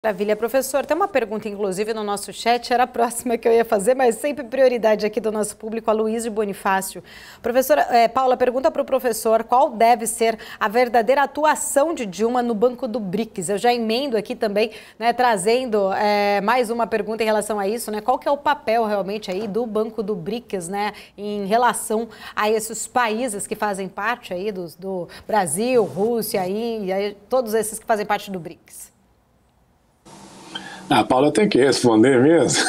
Maravilha, professor. Tem uma pergunta, inclusive, no nosso chat, era a próxima que eu ia fazer, mas sempre prioridade aqui do nosso público, a Luísa Bonifácio. Professora Paula, pergunta para o professor qual deve ser a verdadeira atuação de Dilma no Banco do BRICS. Eu já emendo aqui também, né, trazendo mais uma pergunta em relação a isso, né? Qual que é o papel realmente aí do Banco do BRICS, né, em relação a esses países que fazem parte aí do Brasil, Rússia, Índia, todos esses que fazem parte do BRICS? A Paula tem que responder mesmo.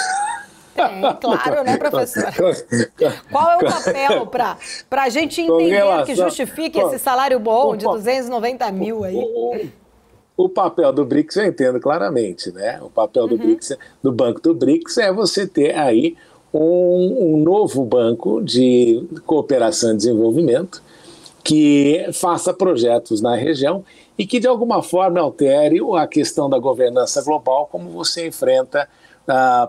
Tem, claro, né, professor? Qual é o papel para a gente entender que justifique esse salário bom de 290 mil aí? O papel do BRICS eu entendo claramente, né? O papel do BRICS, do Banco do BRICS, é você ter aí um novo banco de cooperação e desenvolvimento que faça projetos na região e que de alguma forma altere a questão da governança global, como você enfrenta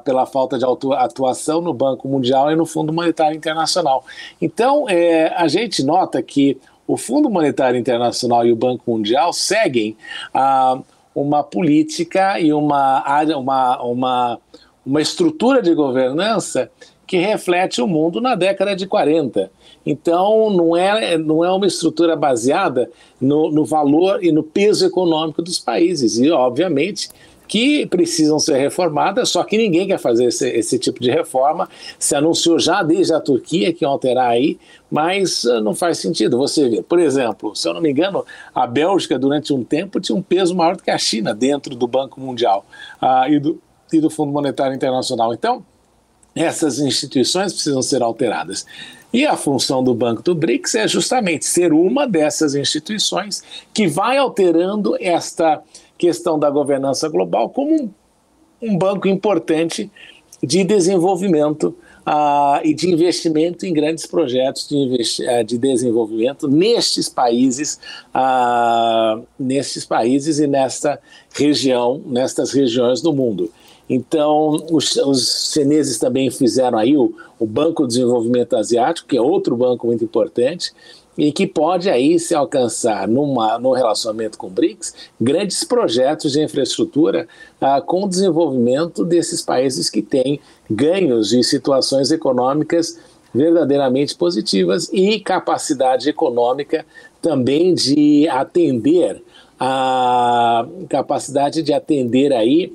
pela falta de atuação no Banco Mundial e no Fundo Monetário Internacional. Então, a gente nota que o Fundo Monetário Internacional e o Banco Mundial seguem uma política e uma estrutura de governança que reflete o mundo na década de 40. Então, não é uma estrutura baseada no valor e no peso econômico dos países. E, obviamente, que precisam ser reformadas, só que ninguém quer fazer esse tipo de reforma. Se anunciou já desde a Turquia que iam alterar aí, mas não faz sentido. Você vê, por exemplo, se eu não me engano, a Bélgica, durante um tempo, tinha um peso maior do que a China dentro do Banco Mundial e do Fundo Monetário Internacional. Então, essas instituições precisam ser alteradas. E a função do Banco do BRICS é justamente ser uma dessas instituições que vai alterando esta questão da governança global como um banco importante de desenvolvimento e de investimento em grandes projetos de desenvolvimento nestes países e nesta região, nestas regiões do mundo. Então, os chineses também fizeram aí o Banco de Desenvolvimento Asiático, que é outro banco muito importante, e que pode aí se alcançar no relacionamento com o BRICS, grandes projetos de infraestrutura com o desenvolvimento desses países que têm ganhos e situações econômicas verdadeiramente positivas e capacidade econômica também de atender aí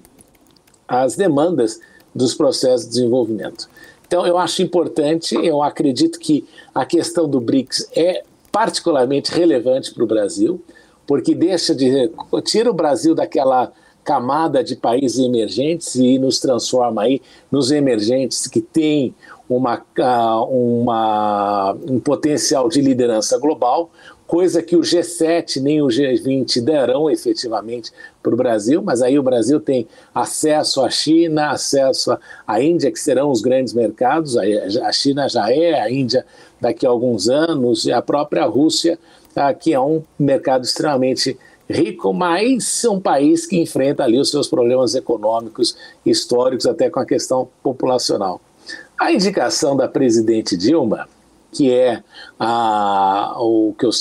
as demandas dos processos de desenvolvimento. Então, eu acho importante, eu acredito que a questão do BRICS é particularmente relevante para o Brasil, porque tira o Brasil daquela camada de países emergentes e nos transforma aí nos emergentes que têm um potencial de liderança global, coisa que o G7 nem o G20 darão efetivamente para o Brasil, mas aí o Brasil tem acesso à China, acesso à Índia, que serão os grandes mercados, a China já é, a Índia daqui a alguns anos, e a própria Rússia, que é um mercado extremamente rico, mas um país que enfrenta ali os seus problemas econômicos, históricos, até com a questão populacional. A indicação da presidente Dilma, que é o que eu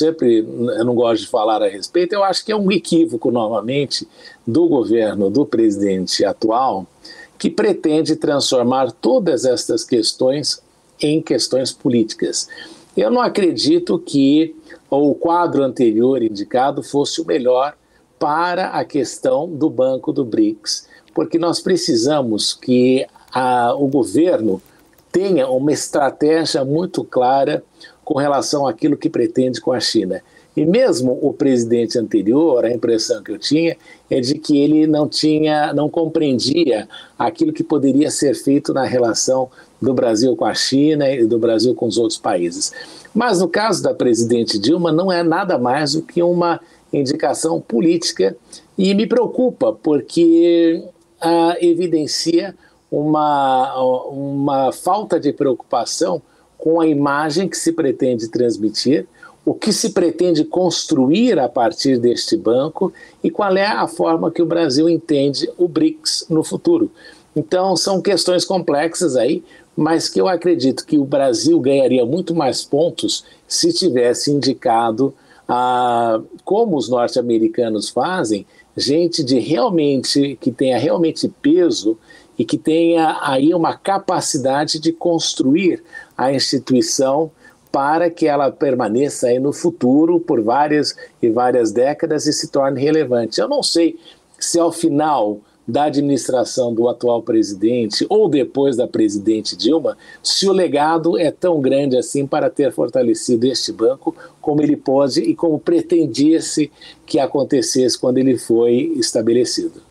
não gosto de falar a respeito, eu acho que é um equívoco, novamente, do governo do presidente atual, que pretende transformar todas estas questões em questões políticas. Eu não acredito que o quadro anterior indicado fosse o melhor para a questão do Banco do BRICS, porque nós precisamos que o governo tenha uma estratégia muito clara com relação àquilo que pretende com a China. E mesmo o presidente anterior, a impressão que eu tinha é de que ele não compreendia aquilo que poderia ser feito na relação do Brasil com a China e do Brasil com os outros países. Mas no caso da presidente Dilma não é nada mais do que uma indicação política e me preocupa porque evidencia uma falta de preocupação com a imagem que se pretende transmitir, o que se pretende construir a partir deste banco e qual é a forma que o Brasil entende o BRICS no futuro. Então, são questões complexas aí, mas que eu acredito que o Brasil ganharia muito mais pontos se tivesse indicado, como os norte-americanos fazem, gente que tenha realmente peso e que tenha aí uma capacidade de construir a instituição para que ela permaneça aí no futuro por várias e várias décadas e se torne relevante. Eu não sei se ao final da administração do atual presidente ou depois da presidente Dilma, se o legado é tão grande assim para ter fortalecido este banco como ele pode e como pretendia-se que acontecesse quando ele foi estabelecido.